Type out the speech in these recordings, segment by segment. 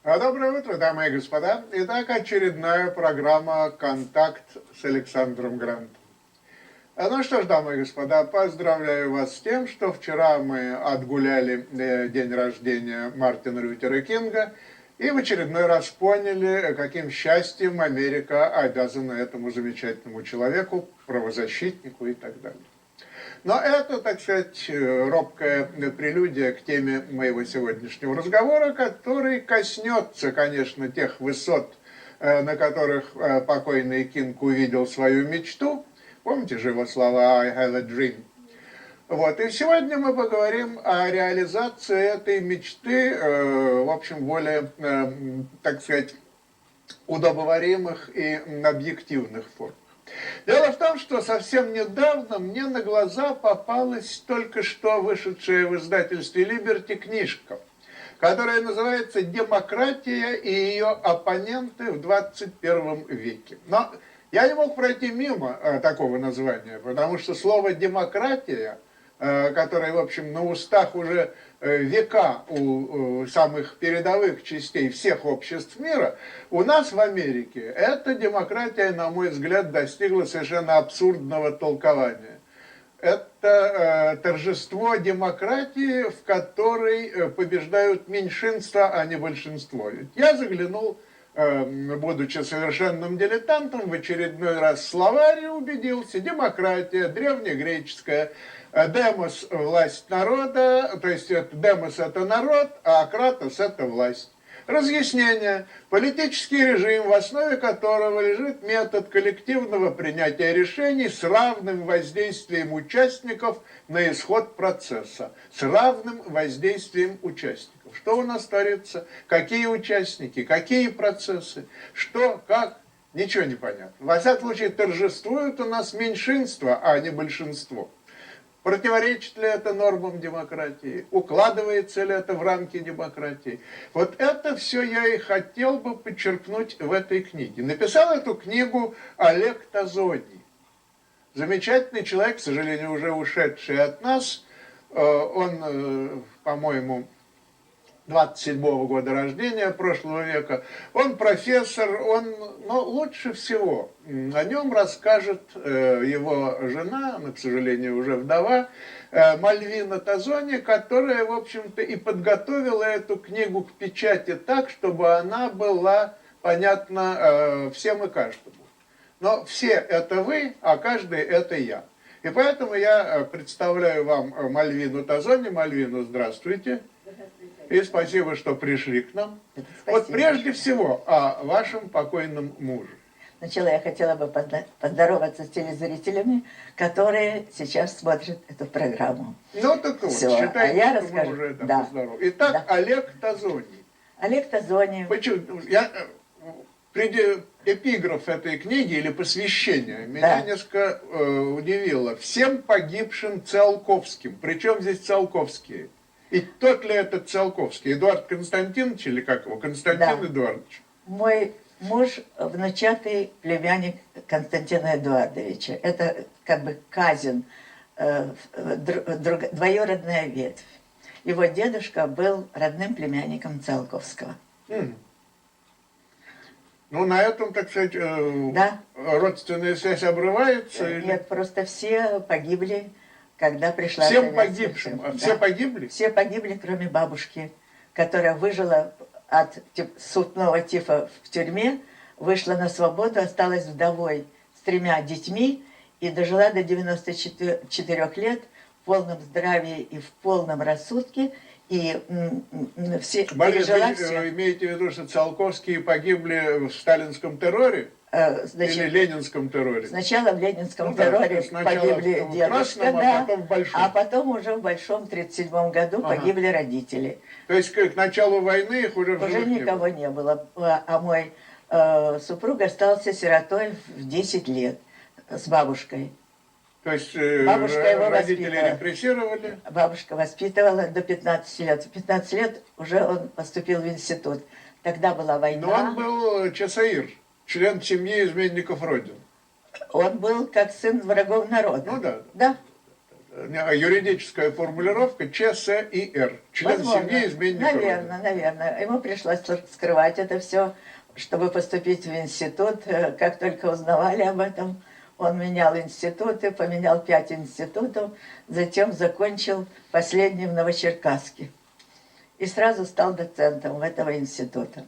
Доброе утро, дамы и господа. Итак, очередная программа «Контакт» с Александром Грантом. Ну что ж, дамы и господа, поздравляю вас с тем, что вчера мы отгуляли день рождения Мартина Лютера Кинга и в очередной раз поняли, каким счастьем Америка обязана этому замечательному человеку, правозащитнику и так далее. Но это, так сказать, робкая прелюдия к теме моего сегодняшнего разговора, который коснется, конечно, тех высот, на которых покойный Кинг увидел свою мечту. Помните же его слова «I have a dream». Вот. И сегодня мы поговорим о реализации этой мечты, в общем, более, так сказать, удобоваримых и объективных форм. Дело в том, что совсем недавно мне на глаза попалась только что вышедшая в издательстве «Либерти» книжка, которая называется «Демократия и ее оппоненты в 21 веке». Но я не мог пройти мимо такого названия, потому что слово «демократия», которое, в общем, на устах уже века у самых передовых частей всех обществ мира, у нас в Америке эта демократия, на мой взгляд, достигла совершенно абсурдного толкования. Это торжество демократии, в которой побеждают меньшинства, а не большинство. Я заглянул, будучи совершенным дилетантом, в очередной раз в словарь и убедился: демократия, древнегреческая, демос – власть народа, то есть демос – это народ, а кратос – это власть. Разъяснение. Политический режим, в основе которого лежит метод коллективного принятия решений с равным воздействием участников на исход процесса. С равным воздействием участников. Что у нас творится? Какие участники? Какие процессы? Что? Как? Ничего не понятно. Во всяком случае, торжествует у нас меньшинство, а не большинство. Противоречит ли это нормам демократии? Укладывается ли это в рамки демократии? Вот это все я и хотел бы подчеркнуть в этой книге. Написал эту книгу Олег Тазоний. Замечательный человек, к сожалению, уже ушедший от нас. Он, по-моему, 27-го года рождения прошлого века. Он профессор, он, лучше всего о нем расскажет его жена, она, к сожалению, уже вдова, Мальвина Тазони, которая, в общем-то, и подготовила эту книгу к печати так, чтобы она была понятна всем и каждому. Но все это вы, а каждый это я. И поэтому я представляю вам Мальвину Тазони. Мальвина, здравствуйте. И спасибо, что пришли к нам. Спасибо. Вот прежде всего о вашем покойном муже. Сначала я хотела бы поздороваться с телезрителями, которые сейчас смотрят эту программу. Ну так вот, считайте, что расскажу. Мы уже это поздоровались. Итак, да. Олег Тазоний. Олег Тазоний. Почему? Эпиграф этой книги или посвящение меня несколько удивило. Всем погибшим Циолковским. Причем здесь Циолковские? И тот ли это Циолковский? Эдуард Константинович или как его? Константин Эдуардович? Мой муж внучатый племянник Константина Эдуардовича. Это как бы Казин, двоюродная ветвь. Его дедушка был родным племянником Циолковского. Ну, на этом, так сказать, родственная связь обрывается? Нет, просто все погибли, когда пришла... Всем погибшим? Да. Все погибли? Все погибли, кроме бабушки, которая выжила от сутного тифа в тюрьме, вышла на свободу, осталась вдовой с 3 детьми и дожила до 94 лет в полном здравии и в полном рассудке. И все пережила все. Вы имеете в виду, что Циолковские погибли в сталинском терроре? Или ленинском терроре? Сначала в ленинском терроре погибли дедушка, а потом уже в большом 1937 году погибли родители. То есть к началу войны их уже никого не было. А мой супруг остался сиротой в 10 лет с бабушкой. То есть родители репрессировали? Бабушка воспитывала до 15 лет. В 15 лет уже он поступил в институт. Тогда была война. Но он был часаир, член семьи изменников Родины. Он был как сын врагов народа. Ну да. Да. юридическая формулировка ЧСИР. Член Возможно. семьи, изменник Наверное, Родины. наверное. Ему пришлось скрывать это все, чтобы поступить в институт. Как только узнавали об этом, он менял институты, поменял 5 институтов, затем закончил последний в Новочеркасске. И сразу стал доцентом этого института.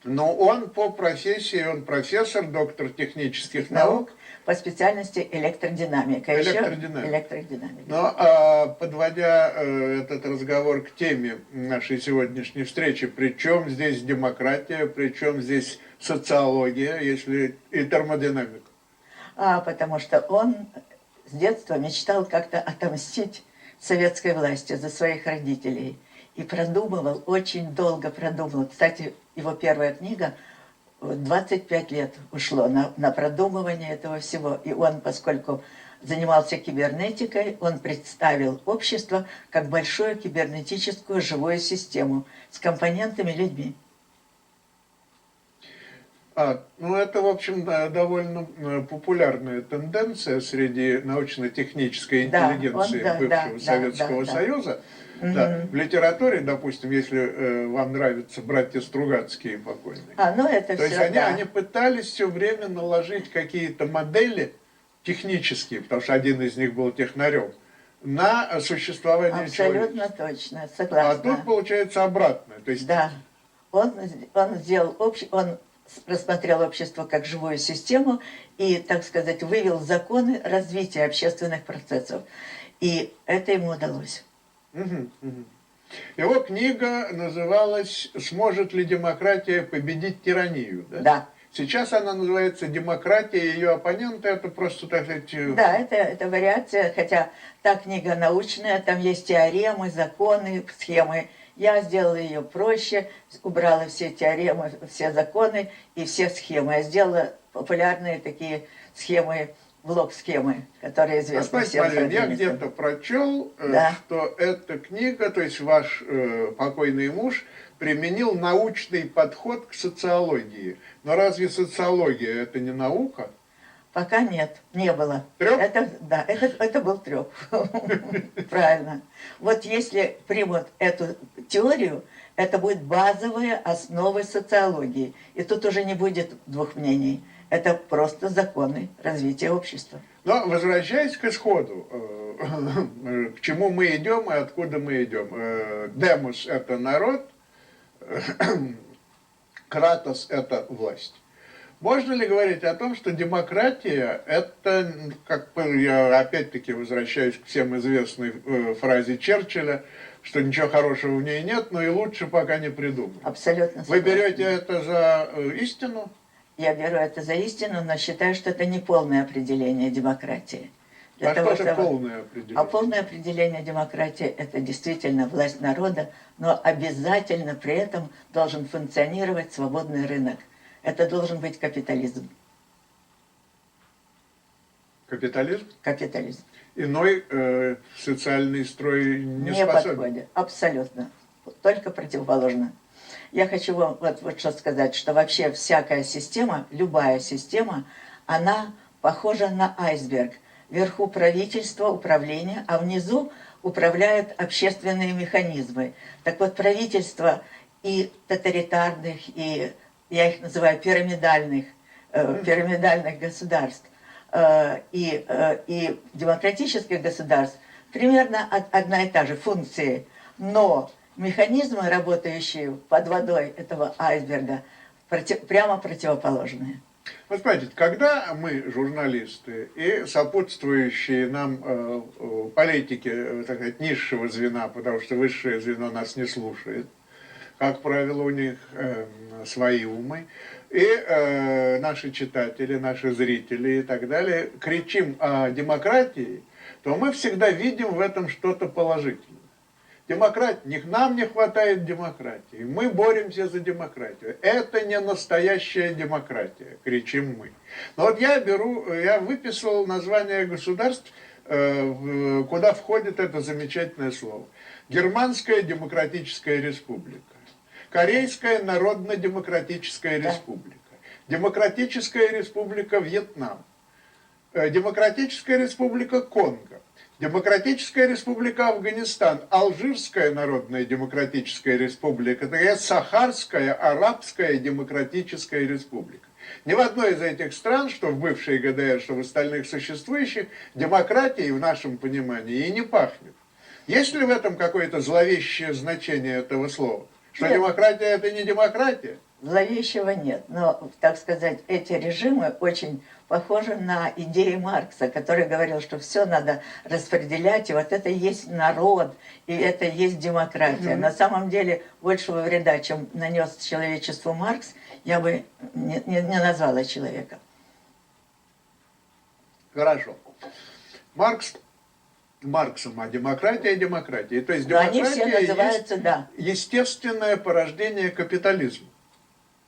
Но он по профессии, он профессор, доктор технических наук. По специальности электродинамика. Еще Электродинамика. электродинамика. Но подводя этот разговор к теме нашей сегодняшней встречи, причем здесь демократия, причем здесь социология, если и термодинамика. Потому что он с детства мечтал как-то отомстить советской власти за своих родителей. И продумывал, очень долго продумывал. Кстати, его первая книга, 25 лет ушло на продумывание этого всего. И он, поскольку занимался кибернетикой, он представил общество как большую кибернетическую живую систему с компонентами людьми. Ну, это, в общем, довольно популярная тенденция среди научно-технической интеллигенции бывшего Советского Союза. Да, в литературе, допустим, если вам нравятся братья Стругацкие покойные, ну это то есть они пытались все время наложить какие-то модели технические, потому что один из них был технарем, на существование человека. Абсолютно точно, согласна. А тут получается обратное. То есть... Да, он рассмотрел общество как живую систему и, так сказать, вывел законы развития общественных процессов. И это ему удалось. Его книга называлась «Сможет ли демократия победить тиранию?» Да? Да. Сейчас она называется «Демократия и ее оппоненты». Это просто, так сказать... Да, это вариация, хотя та книга научная, там есть теоремы, законы, схемы. Я сделала ее проще, убрала все теоремы, все законы и все схемы. Я сделала популярные такие схемы, блок-схемы, которые известны всем. Я где-то прочел, что эта книга, то есть ваш покойный муж, применил научный подход к социологии. Но разве социология это не наука? Пока нет, не было. Трёп? Это был трёп. Правильно. Вот если примут эту теорию, это будет базовая основа социологии. И тут уже не будет двух мнений. Это просто законы развития общества. Но возвращаясь к исходу, к чему мы идем и откуда мы идем. Демос – это народ, Кратос – это власть. Можно ли говорить о том, что демократия – это, как я опять-таки возвращаюсь к всем известной фразе Черчилля, что ничего хорошего в ней нет, но и лучше пока не придумали. Абсолютно. Вы берете это за истину? Я беру это за истину, но считаю, что это не полное определение демократии. Что же полное определение? А полное определение демократии – это действительно власть народа, но обязательно при этом должен функционировать свободный рынок. Это должен быть капитализм. Капитализм? Капитализм. Иной социальный строй не способен? Подходит. Абсолютно. Только противоположно. Я хочу вам вот что сказать, что вообще всякая система, любая система, она похожа на айсберг. Вверху правительство, управление, а внизу управляют общественные механизмы. Так вот, правительство и тоталитарных, и я их называю пирамидальных государств, и демократических государств примерно одна и та же функция. Но механизмы, работающие под водой этого айсберга, прямо противоположные. Вот смотрите, когда мы, журналисты и сопутствующие нам политики, так сказать, низшего звена, потому что высшее звено нас не слушает, как правило, у них свои умы, и наши читатели, наши зрители и так далее, кричим о демократии, то мы всегда видим в этом что-то положительное. Демократия, нам не хватает демократии, мы боремся за демократию. Это не настоящая демократия, кричим мы. Но вот я выписал название государств, куда входит это замечательное слово. Германская демократическая республика, Корейская народно-демократическая республика, Демократическая республика Вьетнам, Демократическая республика Конго. Демократическая республика Афганистан, Алжирская народная демократическая республика, это Сахарская арабская демократическая республика. Ни в одной из этих стран, что в бывшей ГДР, что в остальных существующих, демократии в нашем понимании и не пахнет. Есть ли в этом какое-то зловещее значение этого слова? Что Нет. демократия это не демократия? Зловещего нет, но, так сказать, эти режимы очень похожи на идеи Маркса, который говорил, что все надо распределять, и вот это и есть народ, и это и есть демократия. На самом деле, большего вреда, чем нанес человечеству Маркс, я бы не назвала человека. Хорошо. Марксом, а демократия – демократия. То есть Но они демократия все называются, есть да. естественное порождение капитализма,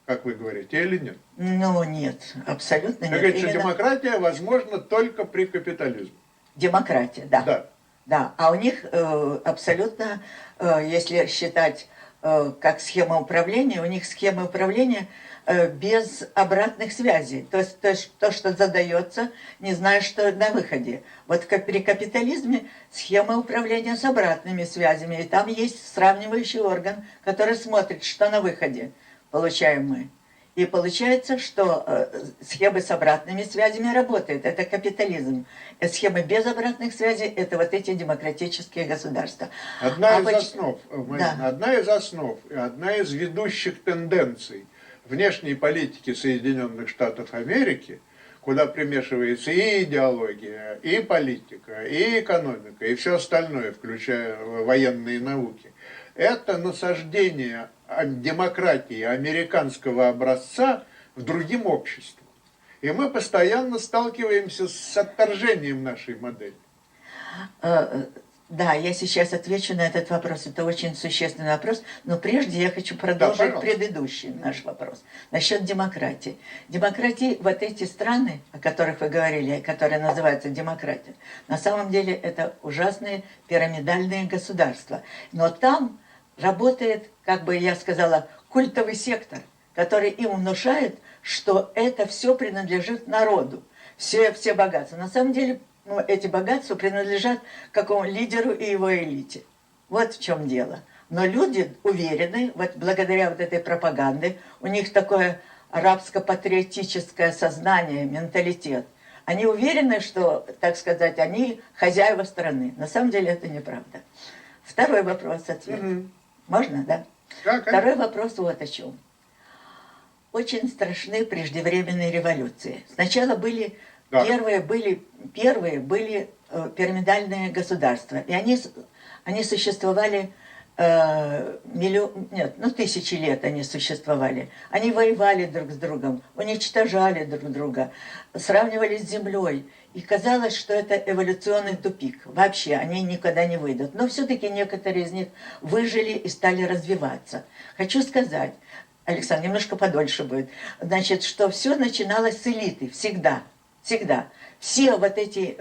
как вы говорите, или нет? Ну, нет, абсолютно Вы нет. говорите, что Именно демократия возможна только при капитализме. демократия, да. Да. Да, а у них абсолютно, если считать как схема управления, у них схема управления без обратных связей. То есть то, что задается, не зная, что на выходе. Вот как при капитализме схема управления с обратными связями. И там есть сравнивающий орган, который смотрит, что на выходе получаем мы. И получается, что схемы с обратными связями работают. Это капитализм. Схемы без обратных связей – это вот эти демократические государства. Одна из основ, Марина, Да. одна из основ, и одна из ведущих тенденций внешней политики Соединенных Штатов Америки, куда примешивается и идеология, и политика, и экономика, и все остальное, включая военные науки, это насаждение демократии американского образца в другим обществам. И мы постоянно сталкиваемся с отторжением нашей модели. Да, я сейчас отвечу на этот вопрос. Это очень существенный вопрос. Но прежде я хочу продолжить предыдущий наш вопрос. Насчет демократии. Демократии, вот эти страны, о которых вы говорили, которые называются демократией, на самом деле это ужасные пирамидальные государства. Но там работает, как бы я сказала, культовый сектор, который им внушает, что это все принадлежит народу, все богатства. На самом деле, эти богатства принадлежат какому лидеру и его элите. Вот в чем дело. Но люди уверены, вот благодаря вот этой пропаганде, у них такое арабско-патриотическое сознание, менталитет. Они уверены, что, так сказать, они хозяева страны. На самом деле это неправда. Второй вопрос, ответ. Можно, да? Второй вопрос вот о чем. Очень страшны преждевременные революции. Сначала были... Да. Первые были пирамидальные государства, и они существовали тысячи лет они существовали. Они воевали друг с другом, уничтожали друг друга, сравнивались с землей. И казалось, что это эволюционный тупик. Вообще, они никогда не выйдут. Но все-таки некоторые из них выжили и стали развиваться. Хочу сказать, Александр, немножко подольше будет, значит, что все начиналось с элиты, всегда. Всегда. Все вот эти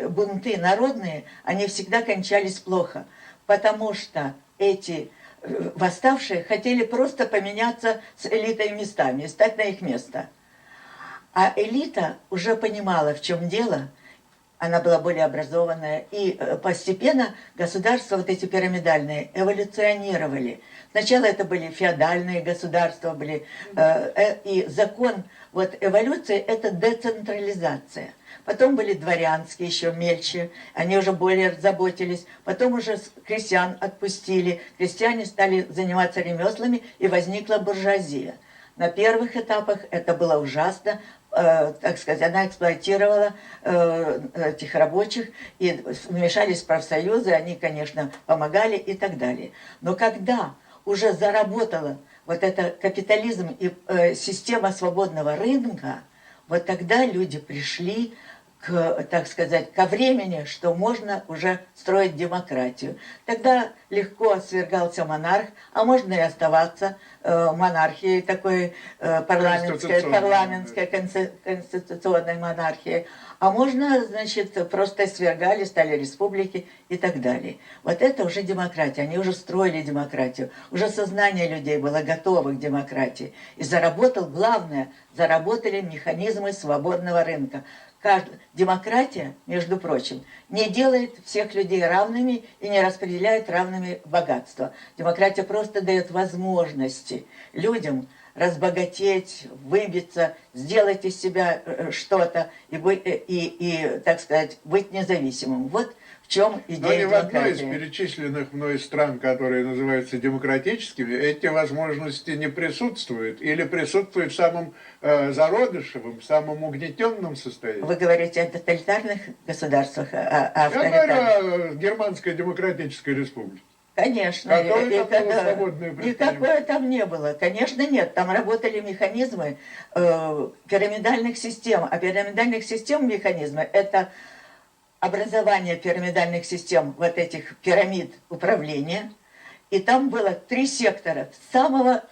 бунты народные, они всегда кончались плохо, потому что эти восставшие хотели просто поменяться с элитой местами, стать на их место. А элита уже понимала, в чем дело, она была более образованная, и постепенно государства, вот эти пирамидальные, эволюционировали. Сначала это были феодальные государства, и закон вот эволюции – это децентрализация. Потом были дворянские, еще мельче, они уже более заботились. Потом уже крестьян отпустили, крестьяне стали заниматься ремеслами, и возникла буржуазия. На первых этапах это было ужасно, так сказать, она эксплуатировала этих рабочих, и вмешались профсоюзы, они, конечно, помогали и так далее. Но когда уже заработала вот это капитализм и система свободного рынка, вот тогда люди пришли так сказать, ко времени, что можно уже строить демократию. Тогда легко свергался монарх, а можно и оставаться монархией такой парламентской конституционной монархией. А можно, значит, просто свергали, стали республики и так далее. Вот это уже демократия. Они уже строили демократию. Уже сознание людей было готово к демократии. И заработали механизмы свободного рынка. Демократия, между прочим, не делает всех людей равными и не распределяет равными богатство. Демократия просто дает возможности людям разбогатеть, выбиться, сделать из себя что-то и, так сказать, быть независимым. Вот в чем Но идея ни в одной из демократии. перечисленных мной стран, которые называются демократическими, эти возможности не присутствуют. Или присутствуют в самом зародышевом, самом угнетенном состоянии. Вы говорите о тоталитарных государствах, о Я авторитарных. говорю о Германской Демократической Республике. Конечно. Какое там было свободное предприятие? Никакое там не было. Конечно, нет. Там работали механизмы пирамидальных систем. А пирамидальных систем механизмы – это образование пирамидальных систем, вот этих пирамид управления. И там было 3 сектора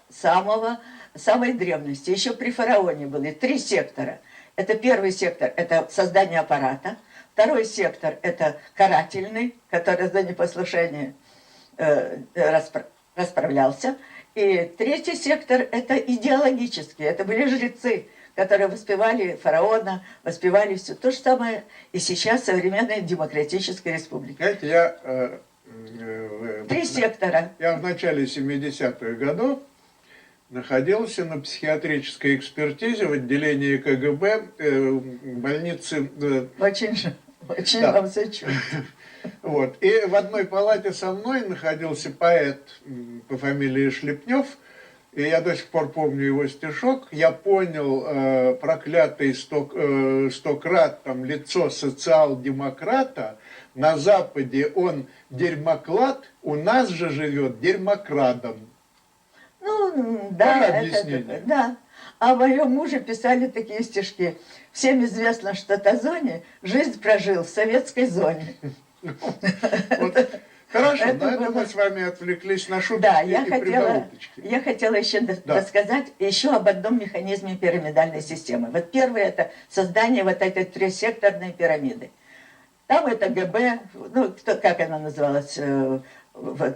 самой древности. Еще при фараоне были 3 сектора. Это первый сектор – это создание аппарата. Второй сектор – это карательный, который за непослушание расправлялся. И третий сектор – это идеологический. Это были жрецы, которые воспевали фараона, воспевали все. То же самое и сейчас в современной демократической республике. Знаете, 3 сектора. я в начале 70-х годов находился на психиатрической экспертизе в отделении КГБ больницы. Очень Да. вам сочувствую. Вот. И в одной палате со мной находился поэт по фамилии Шлепнев, и я до сих пор помню его стишок. Я понял проклятый 100 крат там, лицо социал-демократа. На Западе он дерьмоклад, у нас же живет дерьмокрадом. Ну, да, Тоже объяснение. да. А о моем муже писали такие стишки. Всем известно, что Тазони жизнь прожил в советской зоне. Вот. Хорошо, Это на это было- мы с вами отвлеклись на шутки Да, и я прибауточки. хотела еще Да. рассказать еще об одном механизме пирамидальной системы. Вот первое – это создание вот этой трехсекторной пирамиды. Там это ГБ, ну, как она называлась в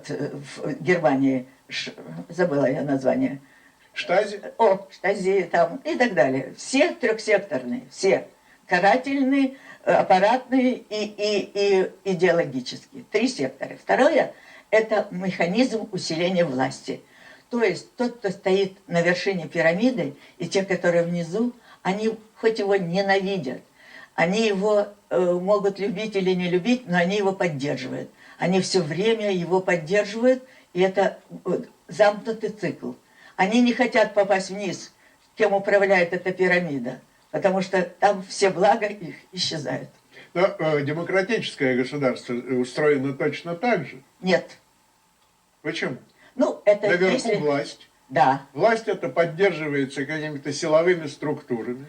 Германии, забыла я название. Штази? Штази там и так далее. Все трехсекторные, все. Карательные, аппаратные и идеологические. 3 сектора. Второе – это механизм усиления власти. То есть тот, кто стоит на вершине пирамиды, и те, которые внизу, они хоть его ненавидят, они его могут любить или не любить, но они его поддерживают. Они все время его поддерживают, и это замкнутый цикл. Они не хотят попасть вниз, кем управляет эта пирамида, потому что там все блага их исчезают. Но демократическое государство устроено точно так же. Нет. Почему? Ну, это Наверху если... власть. Да. Власть это поддерживается какими-то силовыми структурами.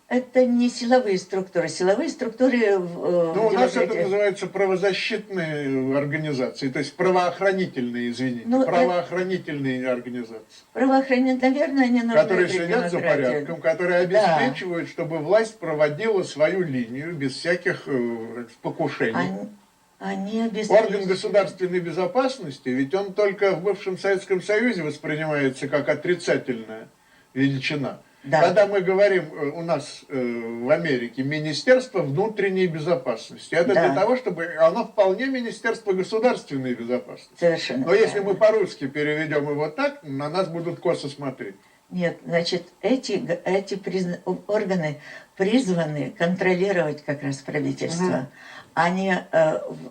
Это не силовые структуры. Силовые структуры Ну, у нас это называется правозащитные организации, то есть правоохранительные, извините, Ну, правоохранительные организации, правоохранительные, наверное, они нужны которые при следят за демократии. порядком, которые Да. обеспечивают, чтобы власть проводила свою линию без всяких покушений. Они Орган обеспечивают. государственной безопасности, ведь он только в бывшем Советском Союзе воспринимается как отрицательная величина. Да. Когда мы говорим у нас в Америке Министерство внутренней безопасности, это Да. для того, чтобы оно вполне Министерство государственной безопасности. Совершенно Но если правильно. мы по-русски переведем его так, на нас будут косо смотреть. Нет, значит, эти органы призваны контролировать как раз правительство. Они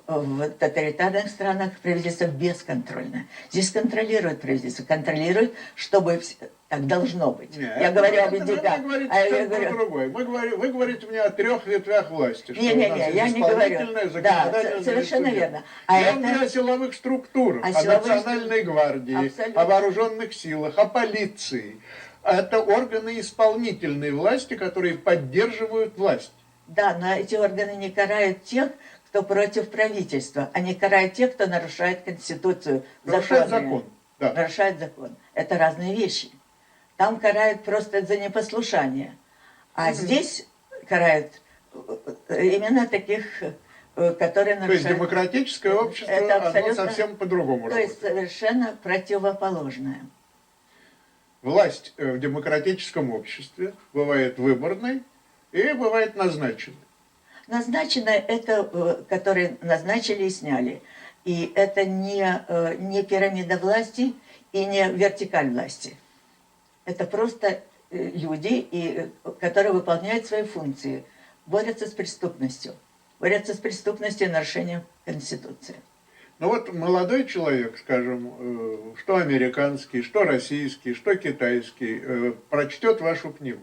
в тоталитарных странах правительство бесконтрольное. Здесь контролирует правительство, контролирует, чтобы так должно быть. Нет, Я говорю об это идеях. надо говорить А я что-то говорю, другое. Вы говорите мне о 3 ветвях власти. Что у нас не-не-не, есть я не говорю. исполнительная, Да, законодательная, совершенно судебная. верно. А Я это- говорю о силовых структурах, О о силовых национальной гвардии, Абсолютно. о вооруженных силах, о полиции. Это органы исполнительной власти, которые поддерживают власть. Да, но эти органы не карают тех, кто против правительства. Они карают тех, кто нарушает Конституцию. Нарушает законы. закон. Да. Нарушает закон. Это разные вещи. Там карают просто за непослушание. А здесь карают именно таких, которые То есть нарушают... демократическое общество, Это оно абсолютно- совсем по-другому То есть работает. совершенно противоположное. Власть в демократическом обществе бывает выборной, и бывает назначены. Назначено это, которые назначили и сняли. И это не пирамида власти и не вертикаль власти. Это просто люди, которые выполняют свои функции, борются с преступностью. Борются с преступностью и нарушением Конституции. Ну вот молодой человек, скажем, что американский, что российский, что китайский, прочтет вашу книгу,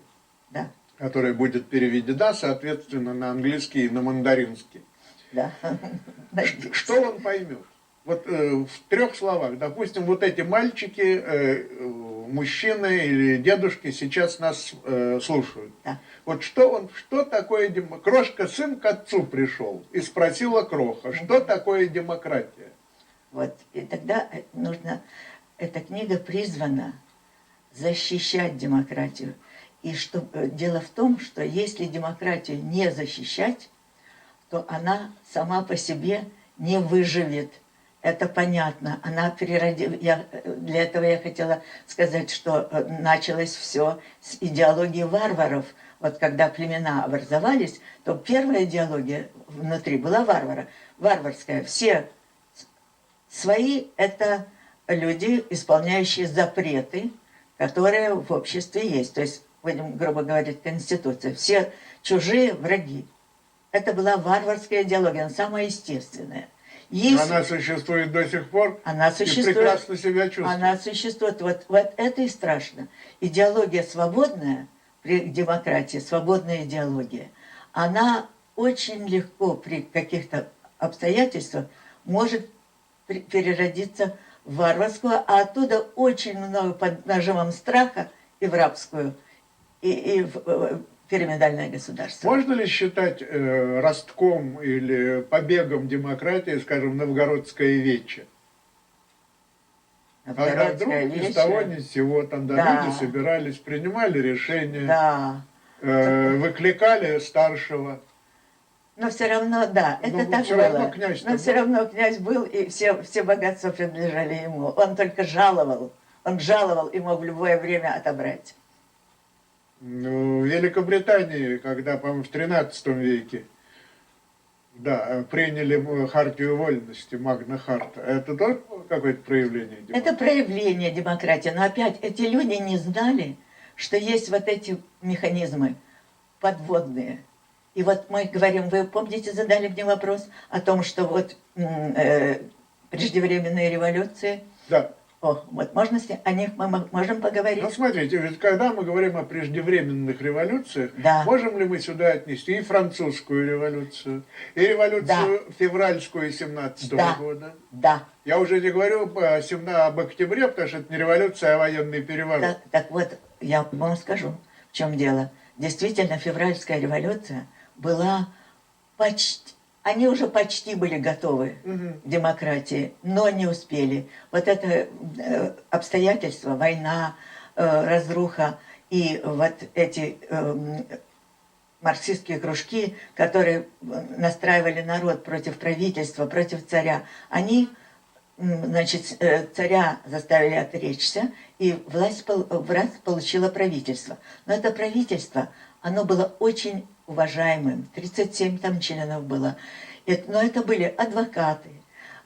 Да, которая будет переведена, соответственно, на английский и на мандаринский. да. Что он поймет? Вот в 3 словах, допустим, вот эти мальчики, мужчины или дедушки сейчас нас слушают. Да. Вот что такое демократия? Крошка сын к отцу пришел и спросила Кроха, что такое демократия? Вот, и тогда нужно, эта книга призвана защищать демократию. И что, дело в том, что если демократию не защищать, то она сама по себе не выживет. Это понятно. Она для этого я хотела сказать, что началось все с идеологии варваров. Вот когда племена образовались, то первая идеология внутри была варварская. Все свои – это люди, исполняющие запреты, которые в обществе есть. То есть, будем грубо говорить, Конституция. Все чужие – враги. Это была варварская идеология, она самая естественная. Она существует до сих пор она существует, и прекрасно себя чувствует. Она существует. Вот это и страшно. Идеология свободная, при демократии, свободная идеология, она очень легко при каких-то обстоятельствах может переродиться в варварскую, а оттуда очень много под нажимом страха и в рабскую, и в пирамидальное государство. Можно ли считать ростком или побегом демократии, скажем, новгородское вече? Когда вдруг ни с того ни с сего, там люди собирались, принимали решения, выкликали старшего. Но все равно, да, это так было. Но все равно князь был, и все богатства принадлежали ему. Он только жаловал. Он жаловал и мог в любое время отобрать. В Великобритании, когда, по-моему, в 13 веке, приняли хартию вольности, Магна Харта, это тоже какое-то проявление демократии? Это проявление демократии. Но опять, эти люди не знали, что есть вот эти механизмы подводные. И вот мы говорим, вы помните, задали мне вопрос о том, что вот преждевременные революции. Да. Вот можно о них мы можем поговорить? Ну, смотрите, ведь когда мы говорим о преждевременных революциях, можем ли мы сюда отнести и французскую революцию, и революцию февральскую 17-го года? Да. Я уже не говорю об октябре, потому что это не революция, а военный переворот. Так вот, я вам скажу, в чем дело. Действительно, февральская революция была почти... Они уже почти были готовы к демократии, но не успели. Вот это обстоятельства, война, разруха и вот эти марксистские кружки, которые настраивали народ против правительства, против царя, они, значит, царя заставили отречься, и власть получила правительство. Но это правительство, оно было очень уважаемым, 37 там членов было. Но это были адвокаты,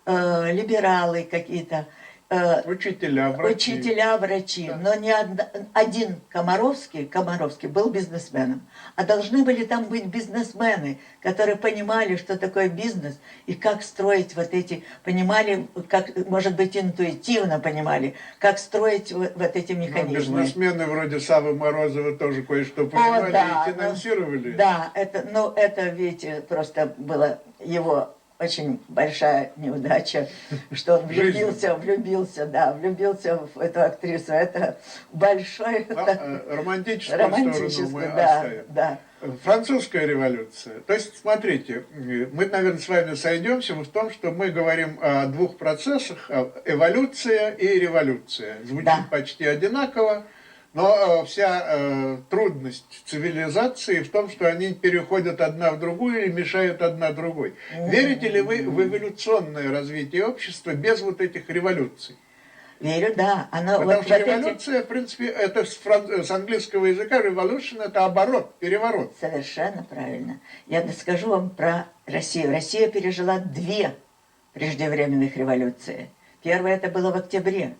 либералы какие-то, учителя, врачи. Да. Но ни один Комаровский был бизнесменом. А должны были там быть бизнесмены, которые понимали, что такое бизнес, и как строить вот эти, понимали, как, может быть, интуитивно понимали, как строить вот эти механизмы. Но бизнесмены вроде Савы Морозова тоже кое-что понимали и финансировали. Это, видите, просто было его... Очень большая неудача, что он влюбился в эту актрису. Это большой... Романтическую сторону мы оставим. Да. Французская революция. То есть, смотрите, мы, наверное, с вами сойдемся в том, что мы говорим о двух процессах, эволюция и революция. Звучит почти одинаково. Но вся трудность цивилизации в том, что они переходят одна в другую и мешают одна другой. Верите ли вы в эволюционное развитие общества без вот этих революций? Верю, да. Оно, Потому вот, что вот эти- революция, в принципе, это с английского языка revolution это оборот, переворот. Совершенно правильно. Я скажу вам про Россию. Россия пережила две преждевременных революции. Первая это было в октябре,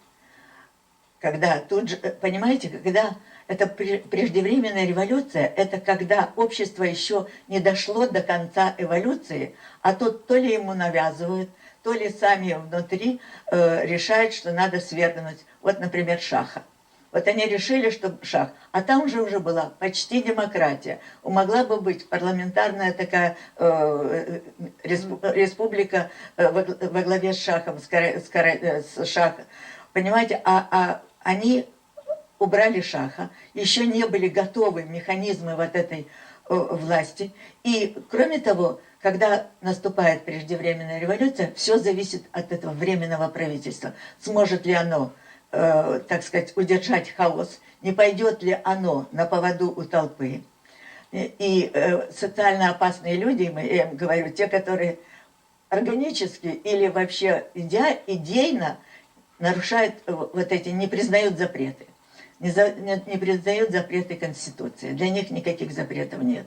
когда тут же, понимаете, когда это преждевременная революция, это когда общество еще не дошло до конца эволюции, а тут то ли ему навязывают, то ли сами внутри решают, что надо свергнуть. Вот, например, Шаха. Вот они решили, что шах. А там же уже была почти демократия. Могла бы быть парламентарная такая республика во главе с шахом, с шахом. Понимаете, а они убрали шаха, еще не были готовы механизмы вот этой власти. И, кроме того, когда наступает преждевременная революция, все зависит от этого временного правительства. Сможет ли оно, так сказать, удержать хаос, не пойдет ли оно на поводу у толпы. И социально опасные люди, я им говорю, те, которые органически или вообще идейно нарушают вот эти, не признают запреты. Не признают запреты Конституции. Для них никаких запретов нет.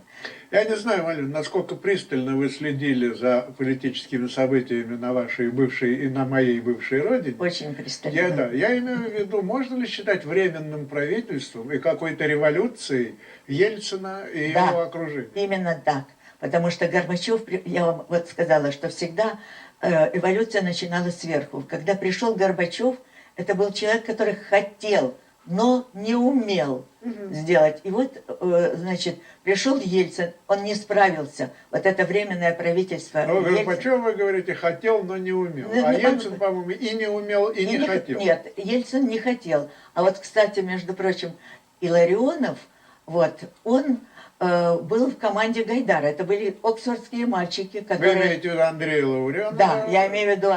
Я не знаю, Малин, насколько пристально вы следили за политическими событиями на вашей бывшей и на моей бывшей родине. Очень пристально. Я имею в виду, можно ли считать временным правительством и какой-то революцией Ельцина и его окружения? Именно так. Потому что Горбачев, я вам вот сказала, что всегда эволюция начиналась сверху. Когда пришел Горбачев, это был человек, который хотел, но не умел сделать. И вот, значит, пришел Ельцин, он не справился. Вот это временное правительство. Но Горбачев, вы говорите, хотел, но не умел. А Ельцин, по-моему, и не умел, и не хотел. Нет, Ельцин не хотел. А вот, кстати, между прочим, Илларионов, вот, он был в команде Гайдара. Это были оксфордские мальчики, которые... Вы имеете в виду Андрея Лауренова? Да, я имею в виду...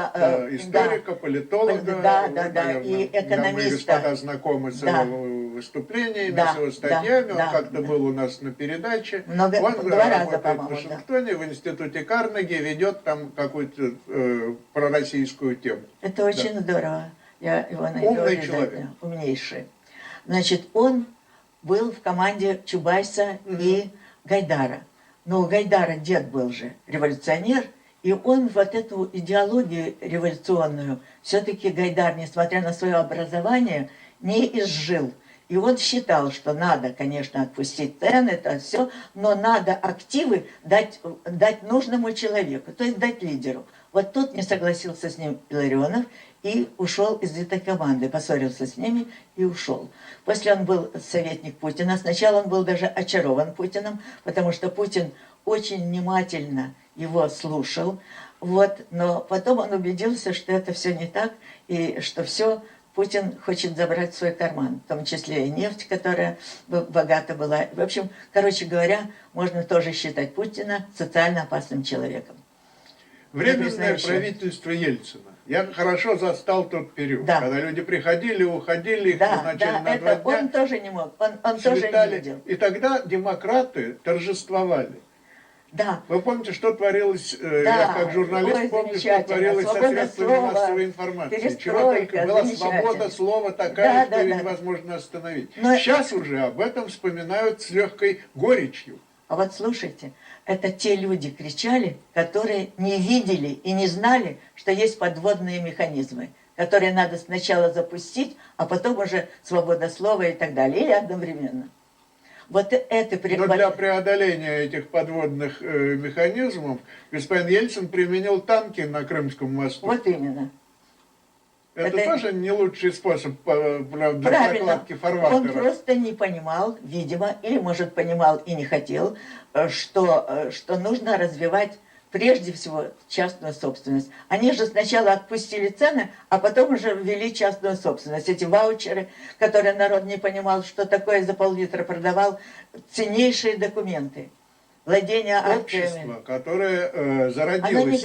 историка, политолога. Да, наверное, и экономиста. Мы, господа, знакомы с его выступлениями, с его статьями. Он как-то был у нас на передаче. Он два раза, работает по-моему, в Вашингтоне, в институте Карнеги, ведет там какую-то пророссийскую тему. Это очень здорово. Я его найду. Умный человек. Умнейший. Значит, он был в команде Чубайса и Гайдара. Но у Гайдара дед был же революционер, и он вот эту идеологию революционную, все-таки Гайдар, несмотря на свое образование, не изжил. И он считал, что надо, конечно, отпустить цены, это все, но надо активы дать нужному человеку, то есть дать лидеру. Вот тут не согласился с ним Илларионов и ушел из этой команды, поссорился с ними и ушел. После он был советник Путина. Сначала он был даже очарован Путиным, потому что Путин очень внимательно его слушал. Вот, но потом он убедился, что это все не так, и что все Путин хочет забрать в свой карман, в том числе и нефть, которая богата была. В общем, короче говоря, можно тоже считать Путина социально опасным человеком. Временное правительство Ельцина. Я хорошо застал тот период, когда люди приходили, уходили, их назначали на 2 дня. Он тоже не мог, он тоже не видел. И тогда демократы торжествовали. Да. Вы помните, что творилось, я как журналист помню, что творилось со средствами массовой информации. Чего только была свобода слова такая, что ее невозможно остановить. Сейчас уже об этом вспоминают с легкой горечью. А вот слушайте, это те люди кричали, которые не видели и не знали, что есть подводные механизмы, которые надо сначала запустить, а потом уже свобода слова и так далее, или одновременно. Вот это... Но для преодоления этих подводных механизмов господин Ельцин применил танки на Крымском мосту. Вот именно. Это тоже не лучший способ для прокладки фарватера. Он просто не понимал, видимо, или, может, понимал и не хотел, что нужно развивать прежде всего частную собственность. Они же сначала отпустили цены, а потом уже ввели частную собственность. Эти ваучеры, которые народ не понимал, что такое, за пол-литра продавал, ценнейшие документы. Владение общество, которое зародилось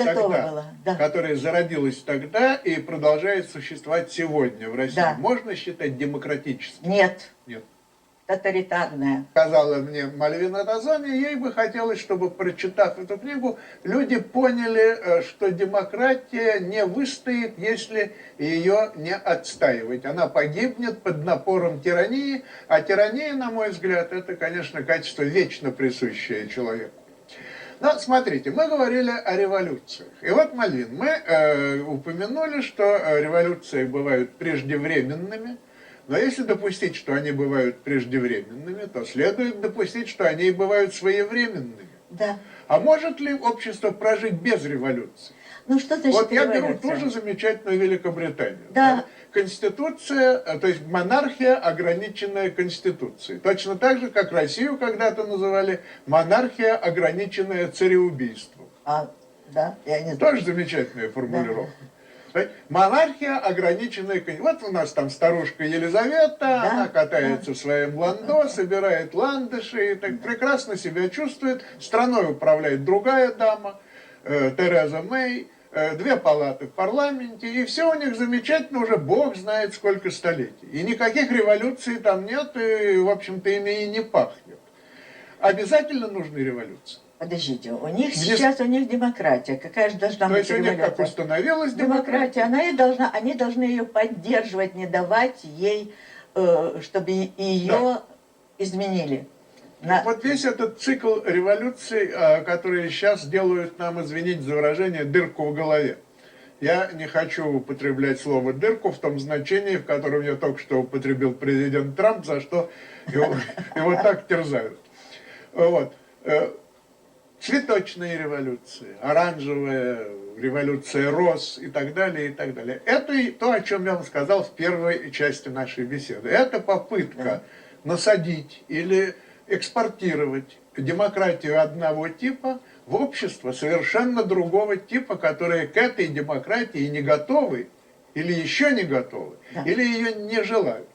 которое зародилось тогда и продолжает существовать сегодня в России, можно считать демократическим? Нет. Нет. тоталитарная. Сказала мне Мальвина Тазони, ей бы хотелось, чтобы, прочитав эту книгу, люди поняли, что демократия не выстоит, если ее не отстаивать. Она погибнет под напором тирании, а тирания, на мой взгляд, это, конечно, качество вечно присущее человеку. Но смотрите, мы говорили о революциях. И вот, Мальвин, мы упомянули, что революции бывают преждевременными, но если допустить, что они бывают преждевременными, то следует допустить, что они и бывают своевременными. Да. А может ли общество прожить без революции? Ну что значит Вот я беру революция? тоже замечательную Великобританию. Да. Конституция, то есть монархия, ограниченная Конституцией. Точно так же, как Россию когда-то называли монархия, ограниченная цареубийством. Да, я не знаю. Тоже замечательная формулировка. Да. Монархия, ограниченная... Вот у нас там старушка Елизавета, да, она катается в своем ландо, собирает ландыши и так прекрасно себя чувствует. Страной управляет другая дама, Тереза Мэй, 2 палаты в парламенте, и все у них замечательно, уже бог знает сколько столетий. И никаких революций там нет, и, в общем-то, ими и не пахнет. Обязательно нужны революции. Подождите, у них сейчас у них демократия. Какая же должна То быть есть у них как революция? установилась Демократия, они должны ее поддерживать, не давать ей, чтобы ее изменили. Вот весь этот цикл революций, которые сейчас делают нам, извините за выражение, дырку в голове. Я не хочу употреблять слово «дырку» в том значении, в котором я только что употребил президент Трамп, за что его так терзают. Вот. Цветочные революции, оранжевая революция роз и так далее, и так далее. Это и то, о чем я вам сказал в первой части нашей беседы. Это попытка насадить или экспортировать демократию одного типа в общество совершенно другого типа, которые к этой демократии не готовы, или еще не готовы, или ее не желают.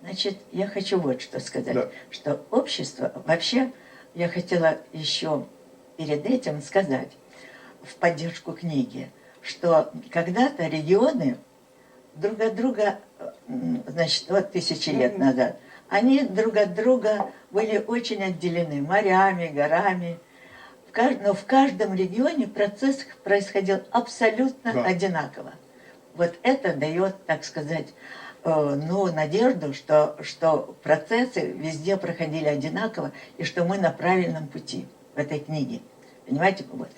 Значит, я хочу вот что сказать, Да. что общество, вообще, я хотела еще перед этим сказать, в поддержку книги, что когда-то регионы друг от друга, значит, вот 1000 лет назад, они друг от друга были очень отделены морями, горами. Но в каждом регионе процесс происходил абсолютно одинаково. Вот это дает, так сказать, надежду, что процессы везде проходили одинаково, и что мы на правильном пути в этой книге. Понимаете? Вот.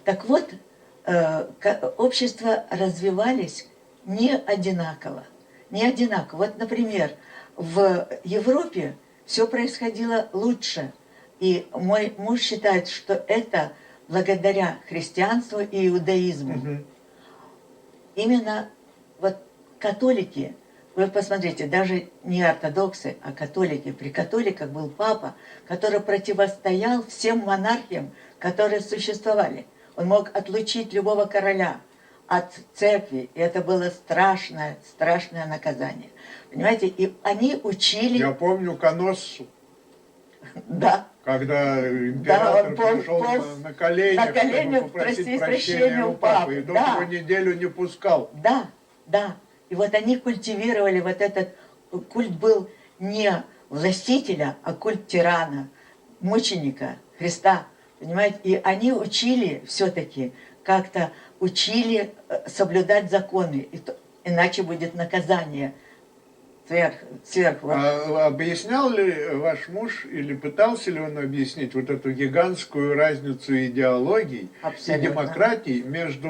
Так вот, общества развивались не одинаково. Не одинаково. Вот, например, в Европе все происходило лучше. И мой муж считает, что это благодаря христианству и иудаизму. Именно вот католики, вы посмотрите, даже не ортодоксы, а католики. При католиках был папа, который противостоял всем монархиям, которые существовали. Он мог отлучить любого короля от церкви, и это было страшное, страшное наказание. Понимаете, и они учили... Я помню Коноссу. Да. Когда император пришел на коленях, чтобы попросить прощения у папы, и тот его неделю не пускал. Да, да. И вот они культивировали вот этот культ, был не властителя, а культ тирана, мученика, Христа. Понимаете? И они учили все-таки, как-то учили соблюдать законы, иначе будет наказание. Сверху. А объяснял ли ваш муж, или пытался ли он объяснить вот эту гигантскую разницу идеологий и демократий между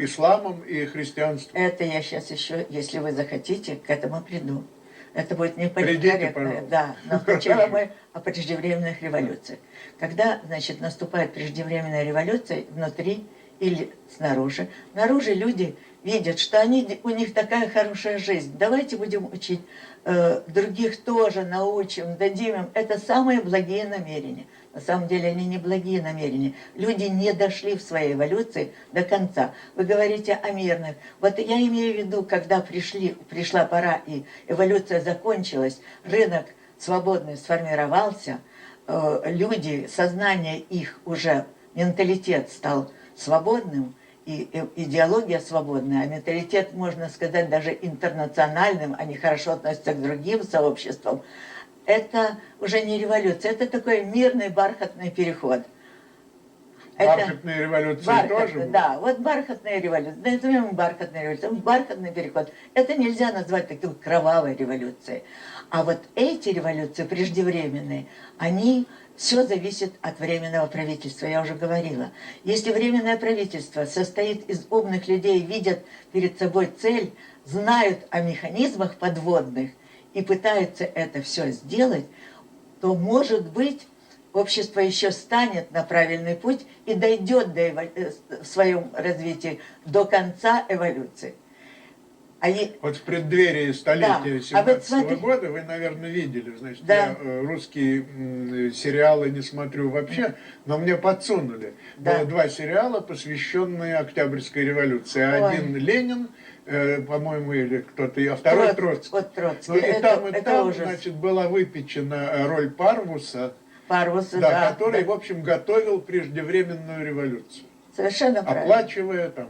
исламом и христианством? Это я сейчас еще, если вы захотите, к этому приду. Это будет не политкорректно. Да, но сначала мы о преждевременных революциях. Когда, значит, наступает преждевременная революция внутри или снаружи, снаружи люди видят, что у них такая хорошая жизнь. Давайте будем учить других тоже, научим, дадим им. Это самые благие намерения. На самом деле они не благие намерения. Люди не дошли в своей эволюции до конца. Вы говорите о мирных. Вот я имею в виду, когда пришла пора и эволюция закончилась, рынок свободный сформировался, люди, сознание их уже, менталитет стал свободным, и идеология свободная, а менталитет, можно сказать, даже интернациональным, они хорошо относятся к другим сообществам, это уже не революция, это такой мирный бархатный переход. Бархатные революции тоже были? Да, вот бархатная революция, назовем бархатная революция, бархатный переход. Это нельзя назвать такой кровавой революцией. А вот эти революции преждевременные, они, все зависит от временного правительства, я уже говорила. Если временное правительство состоит из умных людей, видят перед собой цель, знают о механизмах подводных и пытаются это все сделать, то, может быть, общество еще станет на правильный путь и дойдет в своем развитии до конца эволюции. Вот в преддверии столетия 17-го вот года вы, наверное, видели, значит, да. Я русские сериалы не смотрю вообще, но мне подсунули. Да. Было 2 сериала, посвященные Октябрьской революции. Ой. Один Ленин, по-моему, или кто-то, а второй Троцкий. Вот Троцкий. Ну, и там, ужас. значит, была выпечена роль Парвуса, да, который, да. в общем, готовил преждевременную революцию. Совершенно правильно. Оплачивая там...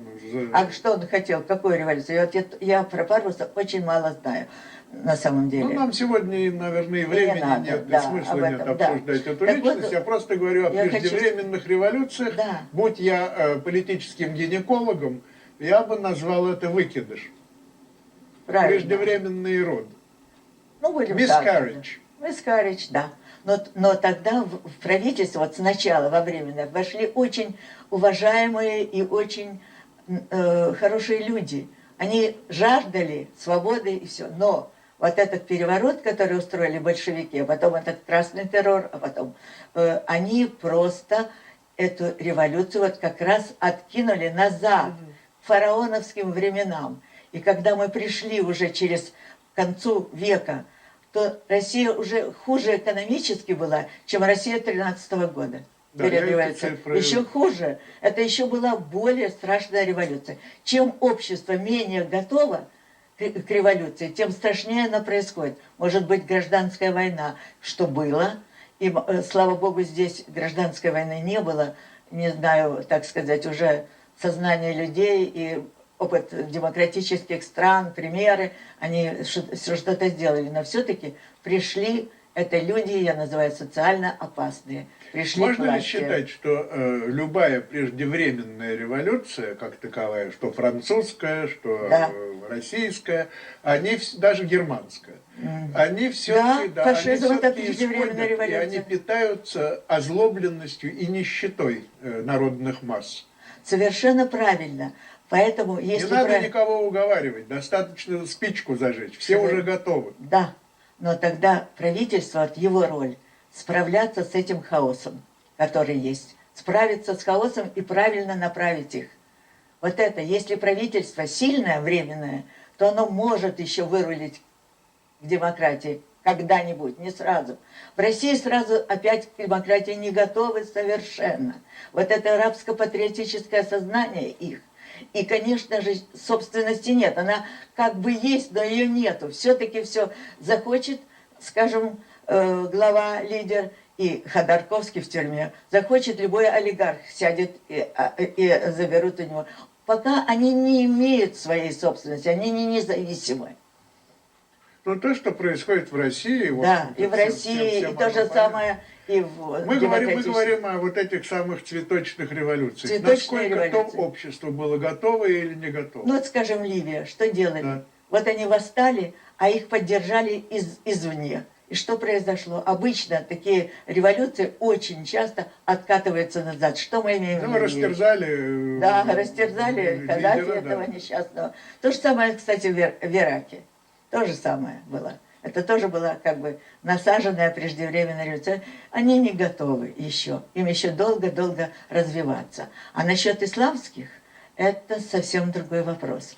А что он хотел? Какую революцию? Я про Парвуса очень мало знаю, на самом деле. Ну, нам сегодня, наверное, и времени надо, нет, да, и смысла нет этом, обсуждать эту так личность. вот, я просто говорю о преждевременных революциях. Да. Будь я политическим гинекологом, я бы назвал это выкидыш. Правильно. Преждевременный род. Ну, будем Miscarriage. Miscarriage, да. Но тогда в правительство, вот сначала, во временное, вошли очень уважаемые и очень хорошие люди. Они жаждали свободы и все. Но вот этот переворот, который устроили большевики, а потом этот красный террор, а потом они просто эту революцию вот как раз откинули назад, к фараоновским временам. И когда мы пришли уже к концу века, то Россия уже хуже экономически была, чем Россия 13-го года. Да, еще хуже. Это еще была более страшная революция. Чем общество менее готово к революции, тем страшнее она происходит. Может быть, гражданская война, что было. И, слава богу, здесь гражданской войны не было. Не знаю, так сказать, уже сознание людей и опыт демократических стран, примеры, они что-то сделали. Но все-таки пришли, это люди, я называю, социально опасные. Пришли Можно ли считать, что любая преждевременная революция, как таковая, что французская, что российская, они, даже германская, они все-таки исходят, и они питаются озлобленностью и нищетой народных масс. Совершенно правильно. Поэтому, если не надо никого уговаривать, достаточно спичку зажечь, все уже готовы. Да, но тогда правительство, вот его роль, справляться с этим хаосом, который есть. Справиться с хаосом и правильно направить их. Вот это, если правительство сильное, временное, то оно может еще вырулить к демократии когда-нибудь, не сразу. В России сразу опять к демократии не готовы совершенно. Вот это арабско-патриотическое сознание их. И, конечно же, собственности нет. Она как бы есть, но ее нету. Все-таки все захочет, скажем, глава, лидер и Ходорковский в тюрьме. Захочет, любой олигарх сядет и заберут у него. Пока они не имеют своей собственности, они не независимы. Ну, то, что происходит в России... Да, и в России, и то же самое... И в мы говорим о вот этих самых цветочных революциях. Цветочные Насколько революции. То общество было готово или не готово? Ну, вот, скажем, Ливия, что делали? Да. Вот они восстали, а их поддержали извне. И что произошло? Обычно такие революции очень часто откатываются назад. Что мы имеем в виду? Растерзали... Да, растерзали Каддафи, этого несчастного. То же самое, кстати, в Ираке. То же самое было. Это тоже была как бы насаженная преждевременная революция. Они не готовы еще. Им еще долго-долго развиваться. А насчет исламских, это совсем другой вопрос.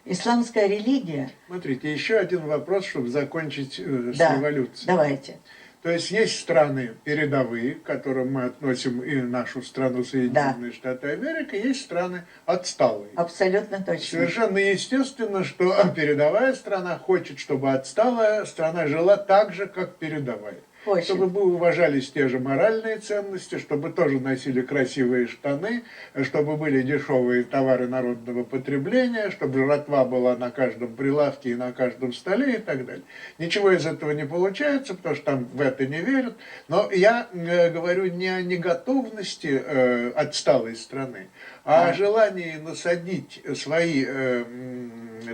Исламская религия... Смотрите, еще один вопрос, чтобы закончить с революцией. Давайте. То есть есть страны передовые, к которым мы относим и нашу страну Соединенные Штаты Америки, есть страны отсталые. Абсолютно точно. Совершенно естественно, что передовая страна хочет, чтобы отсталая страна жила так же, как передовая. Очень. чтобы уважались те же моральные ценности, чтобы тоже носили красивые штаны, чтобы были дешевые товары народного потребления, чтобы жратва была на каждом прилавке и на каждом столе и так далее. Ничего из этого не получается, потому что там в это не верят. Но я говорю не о неготовности отсталой страны, а о желании насадить свои,